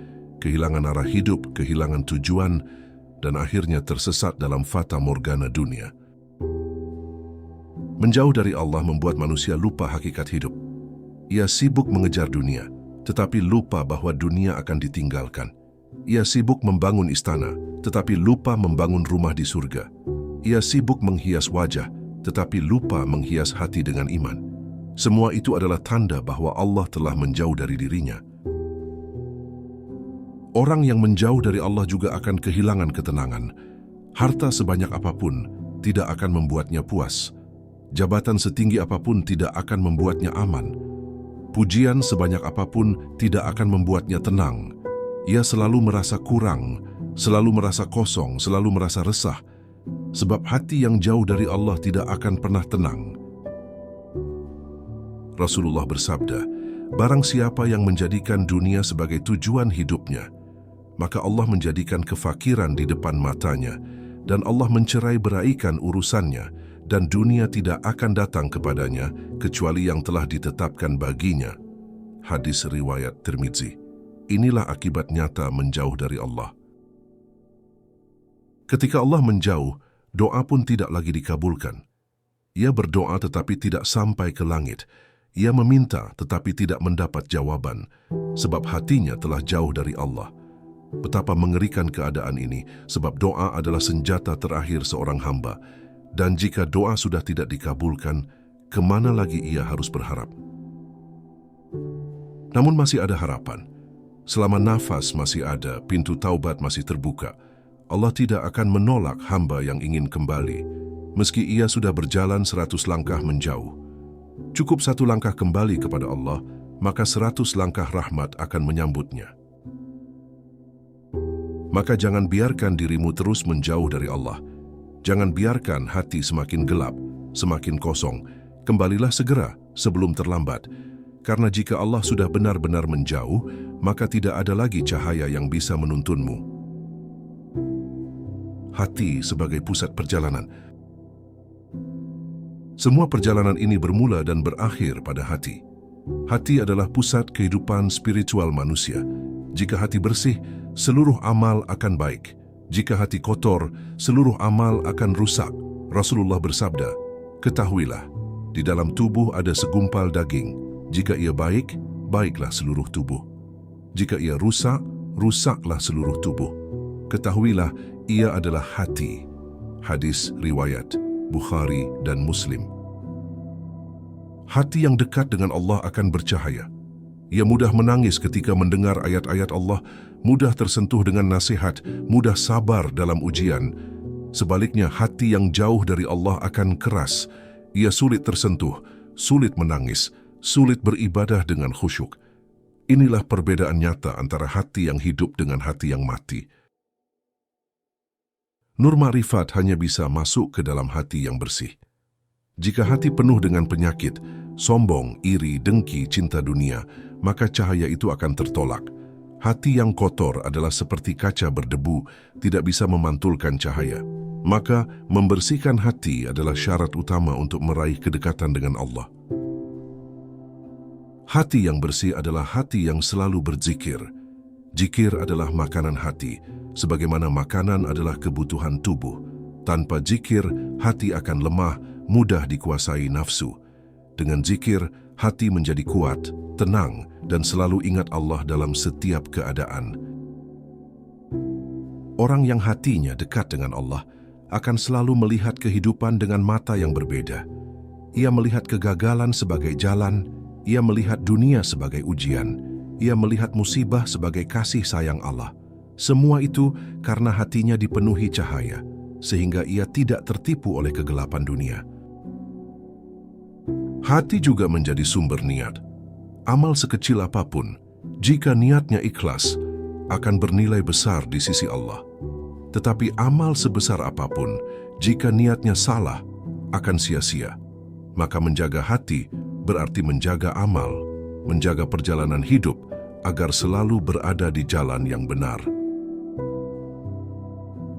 kehilangan arah hidup, kehilangan tujuan, dan akhirnya tersesat dalam fata morgana dunia. Menjauh dari Allah membuat manusia lupa hakikat hidup. Ia sibuk mengejar dunia, tetapi lupa bahwa dunia akan ditinggalkan. Ia sibuk membangun istana, tetapi lupa membangun rumah di surga. Ia sibuk menghias wajah, tetapi lupa menghias hati dengan iman. Semua itu adalah tanda bahwa Allah telah menjauh dari dirinya. Orang yang menjauh dari Allah juga akan kehilangan ketenangan. Harta sebanyak apapun tidak akan membuatnya puas. Jabatan setinggi apapun tidak akan membuatnya aman. Pujian sebanyak apapun tidak akan membuatnya tenang. Ia selalu merasa kurang, selalu merasa kosong, selalu merasa resah. Sebab hati yang jauh dari Allah tidak akan pernah tenang. Rasulullah bersabda, "Barang siapa yang menjadikan dunia sebagai tujuan hidupnya, maka Allah menjadikan kefakiran di depan matanya, dan Allah mencerai-beraikan urusannya, dan dunia tidak akan datang kepadanya, kecuali yang telah ditetapkan baginya." Hadis riwayat Tirmidzi. Inilah akibat nyata menjauh dari Allah. Ketika Allah menjauh, doa pun tidak lagi dikabulkan. Ia berdoa tetapi tidak sampai ke langit. Ia meminta tetapi tidak mendapat jawaban, sebab hatinya telah jauh dari Allah. Betapa mengerikan keadaan ini, sebab doa adalah senjata terakhir seorang hamba. Dan jika doa sudah tidak dikabulkan, kemana lagi ia harus berharap? Namun masih ada harapan. Selama nafas masih ada, pintu taubat masih terbuka. Allah tidak akan menolak hamba yang ingin kembali, meski ia sudah berjalan 100 langkah menjauh. Cukup 1 langkah kembali kepada Allah, maka 100 langkah rahmat akan menyambutnya. Maka jangan biarkan dirimu terus menjauh dari Allah. Jangan biarkan hati semakin gelap, semakin kosong. Kembalilah segera sebelum terlambat. Karena jika Allah sudah benar-benar menjauh, maka tidak ada lagi cahaya yang bisa menuntunmu. Hati sebagai pusat perjalanan. Semua perjalanan ini bermula dan berakhir pada hati. Hati adalah pusat kehidupan spiritual manusia. Jika hati bersih, seluruh amal akan baik. Jika hati kotor, seluruh amal akan rusak. Rasulullah bersabda, "Ketahuilah, di dalam tubuh ada segumpal daging. Jika ia baik, baiklah seluruh tubuh. Jika ia rusak, rusaklah seluruh tubuh. Ketahuilah, ia adalah hati." Hadis riwayat Bukhari dan Muslim. Hati yang dekat dengan Allah akan bercahaya. Ia mudah menangis ketika mendengar ayat-ayat Allah, mudah tersentuh dengan nasihat, mudah sabar dalam ujian. Sebaliknya, hati yang jauh dari Allah akan keras. Ia sulit tersentuh, sulit menangis, sulit beribadah dengan khusyuk. Inilah perbedaan nyata antara hati yang hidup dengan hati yang mati. Nur Ma'rifat hanya bisa masuk ke dalam hati yang bersih. Jika hati penuh dengan penyakit, sombong, iri, dengki, cinta dunia, maka cahaya itu akan tertolak. Hati yang kotor adalah seperti kaca berdebu, tidak bisa memantulkan cahaya. Maka, membersihkan hati adalah syarat utama untuk meraih kedekatan dengan Allah. Hati yang bersih adalah hati yang selalu berzikir. Zikir adalah makanan hati, sebagaimana makanan adalah kebutuhan tubuh. Tanpa zikir, hati akan lemah, mudah dikuasai nafsu. Dengan zikir, hati menjadi kuat, tenang, dan selalu ingat Allah dalam setiap keadaan. Orang yang hatinya dekat dengan Allah akan selalu melihat kehidupan dengan mata yang berbeda. Ia melihat kegagalan sebagai jalan, ia melihat dunia sebagai ujian, ia melihat musibah sebagai kasih sayang Allah. Semua itu karena hatinya dipenuhi cahaya, sehingga ia tidak tertipu oleh kegelapan dunia. Hati juga menjadi sumber niat. Amal sekecil apapun, jika niatnya ikhlas, akan bernilai besar di sisi Allah. Tetapi amal sebesar apapun, jika niatnya salah, akan sia-sia. Maka menjaga hati berarti menjaga amal, menjaga perjalanan hidup agar selalu berada di jalan yang benar.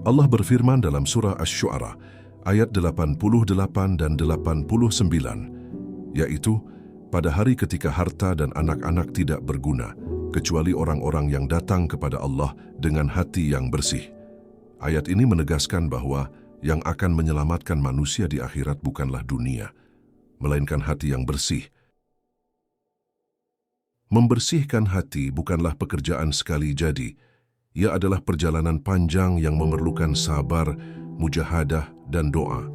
Allah berfirman dalam surah Asy-Syu'ara ayat 88 dan 89, yaitu, pada hari ketika harta dan anak-anak tidak berguna, kecuali orang-orang yang datang kepada Allah dengan hati yang bersih. Ayat ini menegaskan bahwa yang akan menyelamatkan manusia di akhirat bukanlah dunia, melainkan hati yang bersih. Membersihkan hati bukanlah pekerjaan sekali jadi. Ia adalah perjalanan panjang yang memerlukan sabar, mujahadah, dan doa.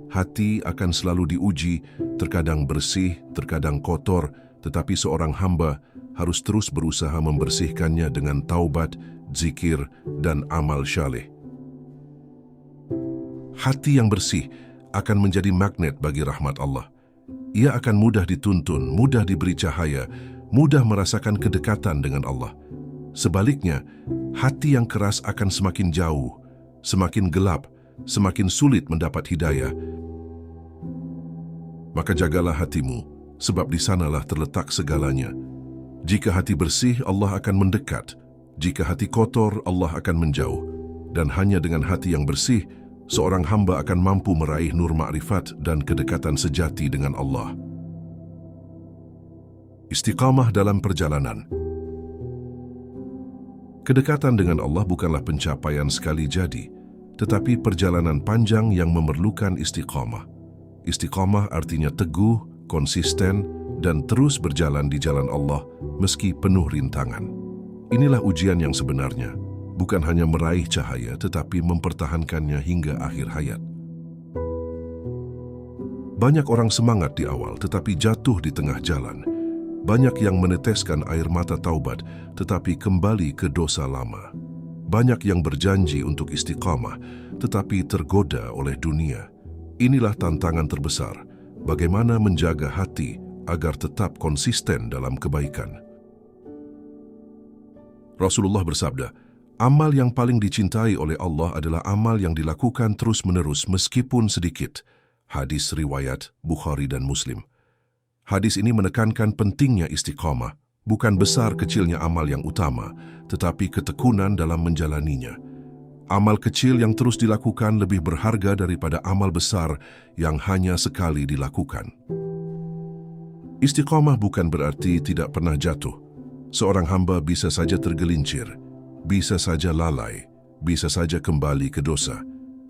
Hati akan selalu diuji, terkadang bersih, terkadang kotor, tetapi seorang hamba harus terus berusaha membersihkannya dengan taubat, zikir, dan amal syaleh. Hati yang bersih akan menjadi magnet bagi rahmat Allah. Ia akan mudah dituntun, mudah diberi cahaya, mudah merasakan kedekatan dengan Allah. Sebaliknya, hati yang keras akan semakin jauh, semakin gelap, semakin sulit mendapat hidayah. Maka jagalah hatimu, sebab di sanalah terletak segalanya. Jika hati bersih, Allah akan mendekat. Jika hati kotor, Allah akan menjauh. Dan hanya dengan hati yang bersih, seorang hamba akan mampu meraih nur ma'rifat dan kedekatan sejati dengan Allah. Istiqamah dalam perjalanan. Kedekatan dengan Allah bukanlah pencapaian sekali jadi, tetapi perjalanan panjang yang memerlukan istiqamah. Istiqamah artinya teguh, konsisten, dan terus berjalan di jalan Allah meski penuh rintangan. Inilah ujian yang sebenarnya, bukan hanya meraih cahaya tetapi mempertahankannya hingga akhir hayat. Banyak orang semangat di awal tetapi jatuh di tengah jalan. Banyak yang meneteskan air mata taubat, tetapi kembali ke dosa lama. Banyak yang berjanji untuk istiqamah, tetapi tergoda oleh dunia. Inilah tantangan terbesar, bagaimana menjaga hati agar tetap konsisten dalam kebaikan. Rasulullah bersabda, amal yang paling dicintai oleh Allah adalah amal yang dilakukan terus-menerus meskipun sedikit. Hadis riwayat Bukhari dan Muslim. Hadis ini menekankan pentingnya istiqamah, bukan besar kecilnya amal yang utama, tetapi ketekunan dalam menjalaninya. Amal kecil yang terus dilakukan lebih berharga daripada amal besar yang hanya sekali dilakukan. Istiqamah bukan berarti tidak pernah jatuh. Seorang hamba bisa saja tergelincir, bisa saja lalai, bisa saja kembali ke dosa.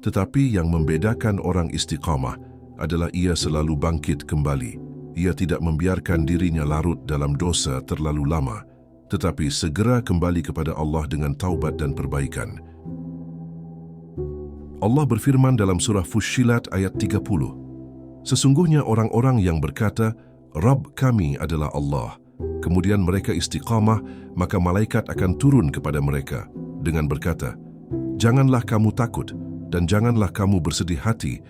Tetapi yang membedakan orang istiqamah adalah ia selalu bangkit kembali. Ia tidak membiarkan dirinya larut dalam dosa terlalu lama, tetapi segera kembali kepada Allah dengan taubat dan perbaikan. Allah berfirman dalam surah Fussilat ayat 30, sesungguhnya orang-orang yang berkata, Rabb kami adalah Allah, kemudian mereka istiqamah, maka malaikat akan turun kepada mereka dengan berkata, janganlah kamu takut dan janganlah kamu bersedih hati,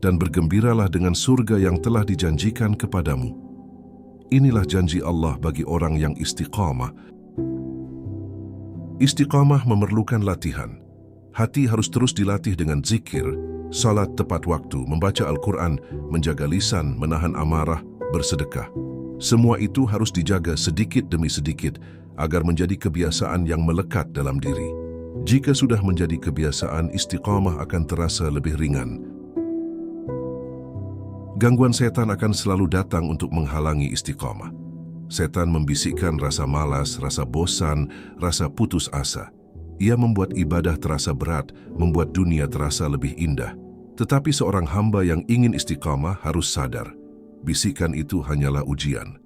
dan bergembiralah dengan surga yang telah dijanjikan kepadamu. Inilah janji Allah bagi orang yang istiqamah. Istiqamah memerlukan latihan. Hati harus terus dilatih dengan zikir, salat tepat waktu, membaca Al-Quran, menjaga lisan, menahan amarah, bersedekah. Semua itu harus dijaga sedikit demi sedikit agar menjadi kebiasaan yang melekat dalam diri. Jika sudah menjadi kebiasaan, istiqamah akan terasa lebih ringan. Gangguan setan akan selalu datang untuk menghalangi istiqamah. Setan membisikkan rasa malas, rasa bosan, rasa putus asa. Ia membuat ibadah terasa berat, membuat dunia terasa lebih indah. Tetapi seorang hamba yang ingin istiqamah harus sadar, bisikan itu hanyalah ujian.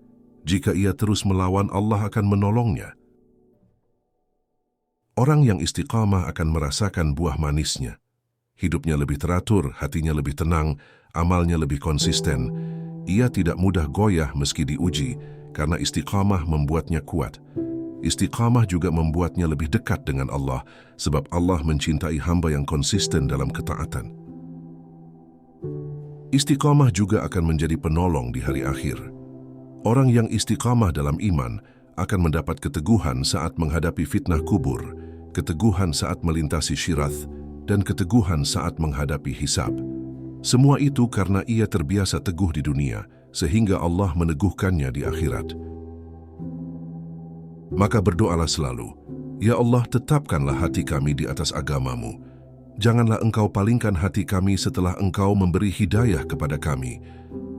Jika ia terus melawan, Allah akan menolongnya. Orang yang istiqamah akan merasakan buah manisnya. Hidupnya lebih teratur, hatinya lebih tenang, amalnya lebih konsisten. Ia tidak mudah goyah meski diuji, karena istiqamah membuatnya kuat. Istiqamah juga membuatnya lebih dekat dengan Allah, sebab Allah mencintai hamba yang konsisten dalam ketaatan. Istiqamah juga akan menjadi penolong di hari akhir. Orang yang istiqamah dalam iman akan mendapat keteguhan saat menghadapi fitnah kubur, keteguhan saat melintasi syirath, dan keteguhan saat menghadapi hisab. Semua itu karena ia terbiasa teguh di dunia, sehingga Allah meneguhkannya di akhirat. Maka berdoalah selalu, Ya Allah, tetapkanlah hati kami di atas agamamu. Janganlah Engkau palingkan hati kami setelah Engkau memberi hidayah kepada kami.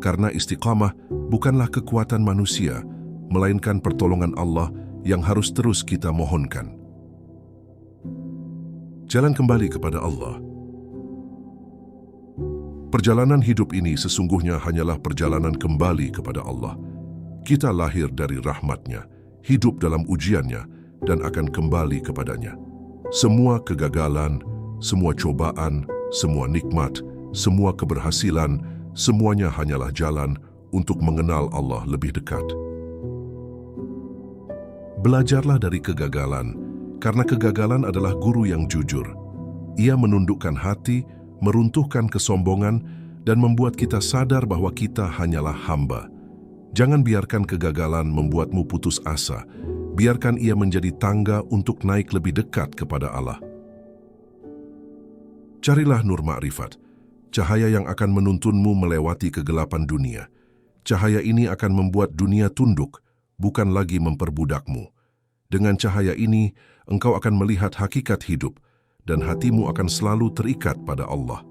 Karena istiqamah bukanlah kekuatan manusia, melainkan pertolongan Allah yang harus terus kita mohonkan. Jalan kembali kepada Allah. Perjalanan hidup ini sesungguhnya hanyalah perjalanan kembali kepada Allah. Kita lahir dari rahmat-Nya, hidup dalam ujiannya, dan akan kembali kepadanya. Semua kegagalan, semua cobaan, semua nikmat, semua keberhasilan, semuanya hanyalah jalan untuk mengenal Allah lebih dekat. Belajarlah dari kegagalan, karena kegagalan adalah guru yang jujur. Ia menundukkan hati, meruntuhkan kesombongan, dan membuat kita sadar bahwa kita hanyalah hamba. Jangan biarkan kegagalan membuatmu putus asa. Biarkan ia menjadi tangga untuk naik lebih dekat kepada Allah. Carilah nur ma'rifat, cahaya yang akan menuntunmu melewati kegelapan dunia. Cahaya ini akan membuat dunia tunduk, bukan lagi memperbudakmu. Dengan cahaya ini, engkau akan melihat hakikat hidup, dan hatimu akan selalu terikat pada Allah.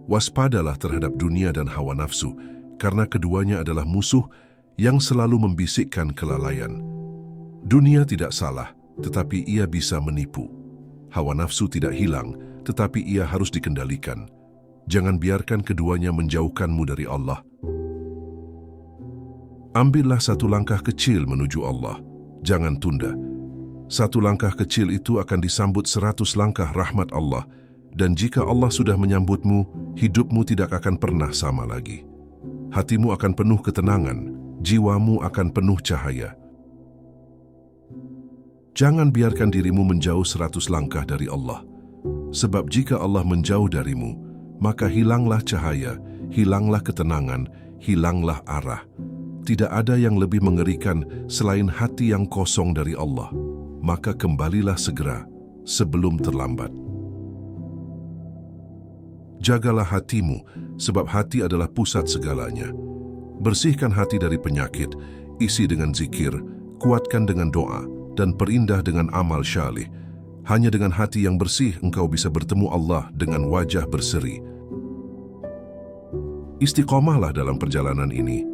Waspadalah terhadap dunia dan hawa nafsu, karena keduanya adalah musuh yang selalu membisikkan kelalaian. Dunia tidak salah, tetapi ia bisa menipu. Hawa nafsu tidak hilang, tetapi ia harus dikendalikan. Jangan biarkan keduanya menjauhkanmu dari Allah. Ambillah satu langkah kecil menuju Allah. Jangan tunda. Satu langkah kecil itu akan disambut 100 langkah rahmat Allah. Dan jika Allah sudah menyambutmu, hidupmu tidak akan pernah sama lagi. Hatimu akan penuh ketenangan, jiwamu akan penuh cahaya. Jangan biarkan dirimu menjauh 100 langkah dari Allah. Sebab jika Allah menjauh darimu, maka hilanglah cahaya, hilanglah ketenangan, hilanglah arah. Tidak ada yang lebih mengerikan selain hati yang kosong dari Allah. Maka kembalilah segera sebelum terlambat. Jagalah hatimu, sebab hati adalah pusat segalanya. Bersihkan hati dari penyakit, isi dengan zikir, kuatkan dengan doa, dan perindah dengan amal syalih. Hanya dengan hati yang bersih engkau bisa bertemu Allah dengan wajah berseri. Istiqomahlah dalam perjalanan ini.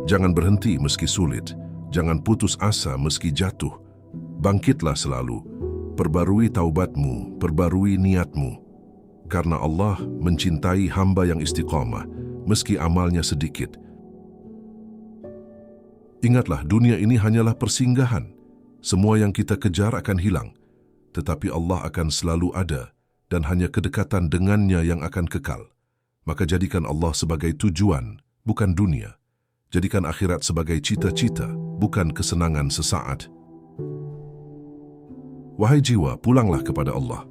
Jangan berhenti meski sulit. Jangan putus asa meski jatuh. Bangkitlah selalu. Perbarui taubatmu, perbarui niatmu. Karena Allah mencintai hamba yang istiqomah, meski amalnya sedikit. Ingatlah, dunia ini hanyalah persinggahan. Semua yang kita kejar akan hilang, tetapi Allah akan selalu ada dan hanya kedekatan dengannya yang akan kekal. Maka jadikan Allah sebagai tujuan, bukan dunia. Jadikan akhirat sebagai cita-cita, bukan kesenangan sesaat. Wahai jiwa, pulanglah kepada Allah.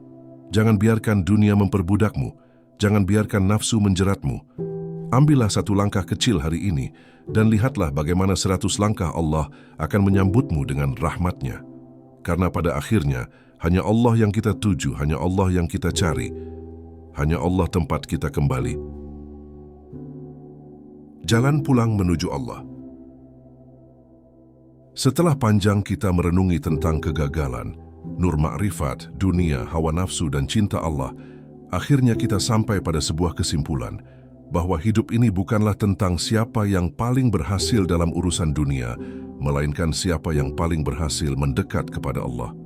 Jangan biarkan dunia memperbudakmu. Jangan biarkan nafsu menjeratmu. Ambillah satu langkah kecil hari ini dan lihatlah bagaimana 100 langkah Allah akan menyambutmu dengan rahmatnya. Karena pada akhirnya, hanya Allah yang kita tuju, hanya Allah yang kita cari, hanya Allah tempat kita kembali. Jalan pulang menuju Allah. Setelah panjang kita merenungi tentang kegagalan, nur makrifat, dunia, hawa nafsu, dan cinta Allah, akhirnya kita sampai pada sebuah kesimpulan, bahwa hidup ini bukanlah tentang siapa yang paling berhasil dalam urusan dunia, melainkan siapa yang paling berhasil mendekat kepada Allah.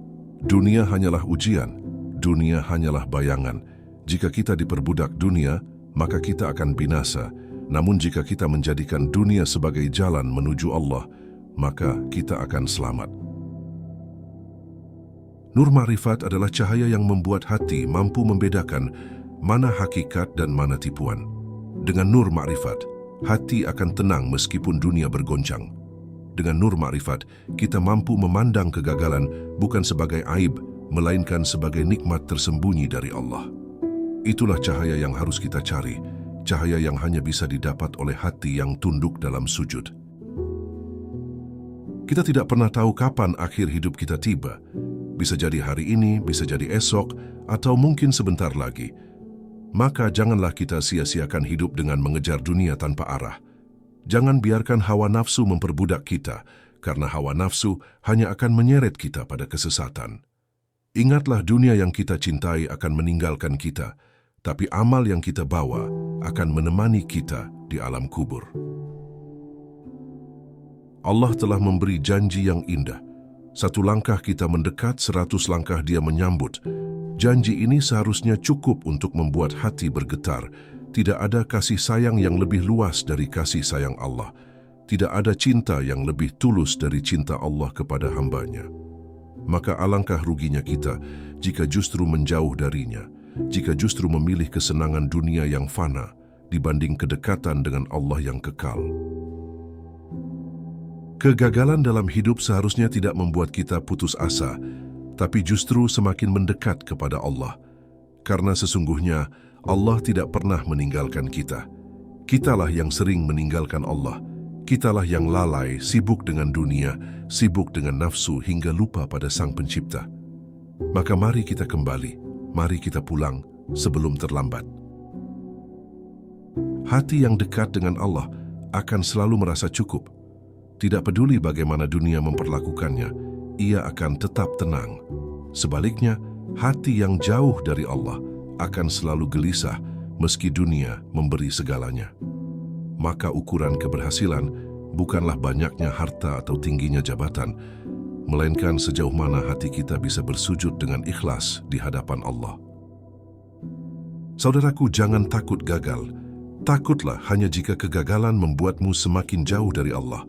Dunia hanyalah ujian, dunia hanyalah bayangan. Jika kita diperbudak dunia, maka kita akan binasa. Namun jika kita menjadikan dunia sebagai jalan menuju Allah, maka kita akan selamat. Nur Ma'rifat adalah cahaya yang membuat hati mampu membedakan mana hakikat dan mana tipuan. Dengan Nur Ma'rifat, hati akan tenang meskipun dunia bergoncang. Dengan Nur Ma'rifat, kita mampu memandang kegagalan bukan sebagai aib, melainkan sebagai nikmat tersembunyi dari Allah. Itulah cahaya yang harus kita cari, cahaya yang hanya bisa didapat oleh hati yang tunduk dalam sujud. Kita tidak pernah tahu kapan akhir hidup kita tiba. Bisa jadi hari ini, bisa jadi esok, atau mungkin sebentar lagi. Maka janganlah kita sia-siakan hidup dengan mengejar dunia tanpa arah. Jangan biarkan hawa nafsu memperbudak kita, karena hawa nafsu hanya akan menyeret kita pada kesesatan. Ingatlah, dunia yang kita cintai akan meninggalkan kita, tapi amal yang kita bawa akan menemani kita di alam kubur. Allah telah memberi janji yang indah. Satu langkah kita mendekat, 100 langkah Dia menyambut. Janji ini seharusnya cukup untuk membuat hati bergetar. Tidak ada kasih sayang yang lebih luas dari kasih sayang Allah. Tidak ada cinta yang lebih tulus dari cinta Allah kepada hambanya. Maka alangkah ruginya kita jika justru menjauh darinya, jika justru memilih kesenangan dunia yang fana dibanding kedekatan dengan Allah yang kekal. Kegagalan dalam hidup seharusnya tidak membuat kita putus asa, tapi justru semakin mendekat kepada Allah. Karena sesungguhnya Allah tidak pernah meninggalkan kita. Kitalah yang sering meninggalkan Allah. Kitalah yang lalai, sibuk dengan dunia, sibuk dengan nafsu hingga lupa pada Sang Pencipta. Maka mari kita kembali, mari kita pulang sebelum terlambat. Hati yang dekat dengan Allah akan selalu merasa cukup. Tidak peduli bagaimana dunia memperlakukannya, ia akan tetap tenang. Sebaliknya, hati yang jauh dari Allah akan selalu gelisah meski dunia memberi segalanya. Maka ukuran keberhasilan bukanlah banyaknya harta atau tingginya jabatan, melainkan sejauh mana hati kita bisa bersujud dengan ikhlas di hadapan Allah. Saudaraku, jangan takut gagal. Takutlah hanya jika kegagalan membuatmu semakin jauh dari Allah.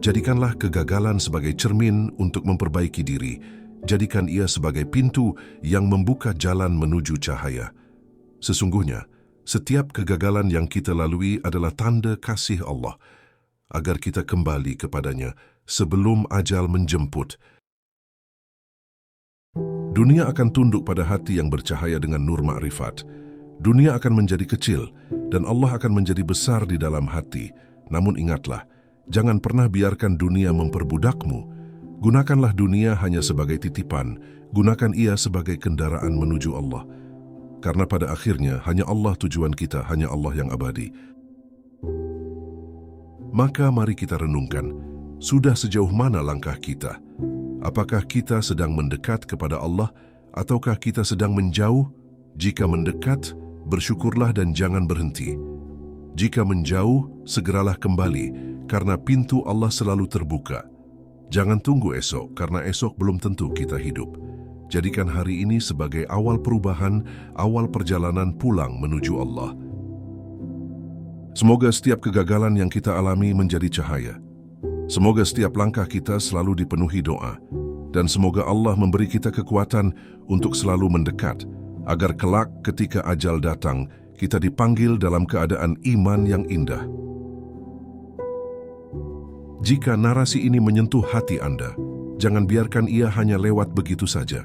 Jadikanlah kegagalan sebagai cermin untuk memperbaiki diri. Jadikan ia sebagai pintu yang membuka jalan menuju cahaya. Sesungguhnya, setiap kegagalan yang kita lalui adalah tanda kasih Allah. agar kita kembali kepadanya sebelum ajal menjemput. Dunia akan tunduk pada hati yang bercahaya dengan nur ma'rifat. Dunia akan menjadi kecil dan Allah akan menjadi besar di dalam hati. Namun ingatlah, jangan pernah biarkan dunia memperbudakmu. Gunakanlah dunia hanya sebagai titipan, gunakan ia sebagai kendaraan menuju Allah. Karena pada akhirnya hanya Allah tujuan kita, hanya Allah yang abadi. Maka mari kita renungkan, sudah sejauh mana langkah kita? Apakah kita sedang mendekat kepada Allah ataukah kita sedang menjauh? Jika mendekat, bersyukurlah dan jangan berhenti. Jika menjauh, segeralah kembali karena pintu Allah selalu terbuka. Jangan tunggu esok karena esok belum tentu kita hidup. Jadikan hari ini sebagai awal perubahan, awal perjalanan pulang menuju Allah. Semoga setiap kegagalan yang kita alami menjadi cahaya. Semoga setiap langkah kita selalu dipenuhi doa. Dan semoga Allah memberi kita kekuatan untuk selalu mendekat, agar kelak ketika ajal datang, kita dipanggil dalam keadaan iman yang indah. Jika narasi ini menyentuh hati Anda, jangan biarkan ia hanya lewat begitu saja.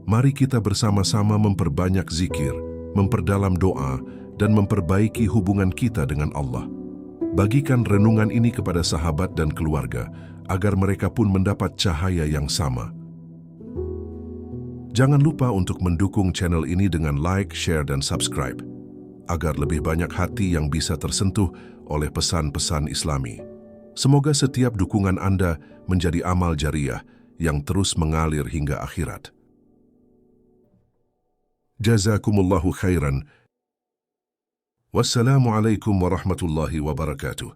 Mari kita bersama-sama memperbanyak zikir, memperdalam doa, dan memperbaiki hubungan kita dengan Allah. Bagikan renungan ini kepada sahabat dan keluarga, agar mereka pun mendapat cahaya yang sama. Jangan lupa untuk mendukung channel ini dengan like, share, dan subscribe, agar lebih banyak hati yang bisa tersentuh oleh pesan-pesan Islami. Semoga setiap dukungan Anda menjadi amal jariah yang terus mengalir hingga akhirat. Jazakumullahu khairan. Wassalamualaikum warahmatullahi wabarakatuh.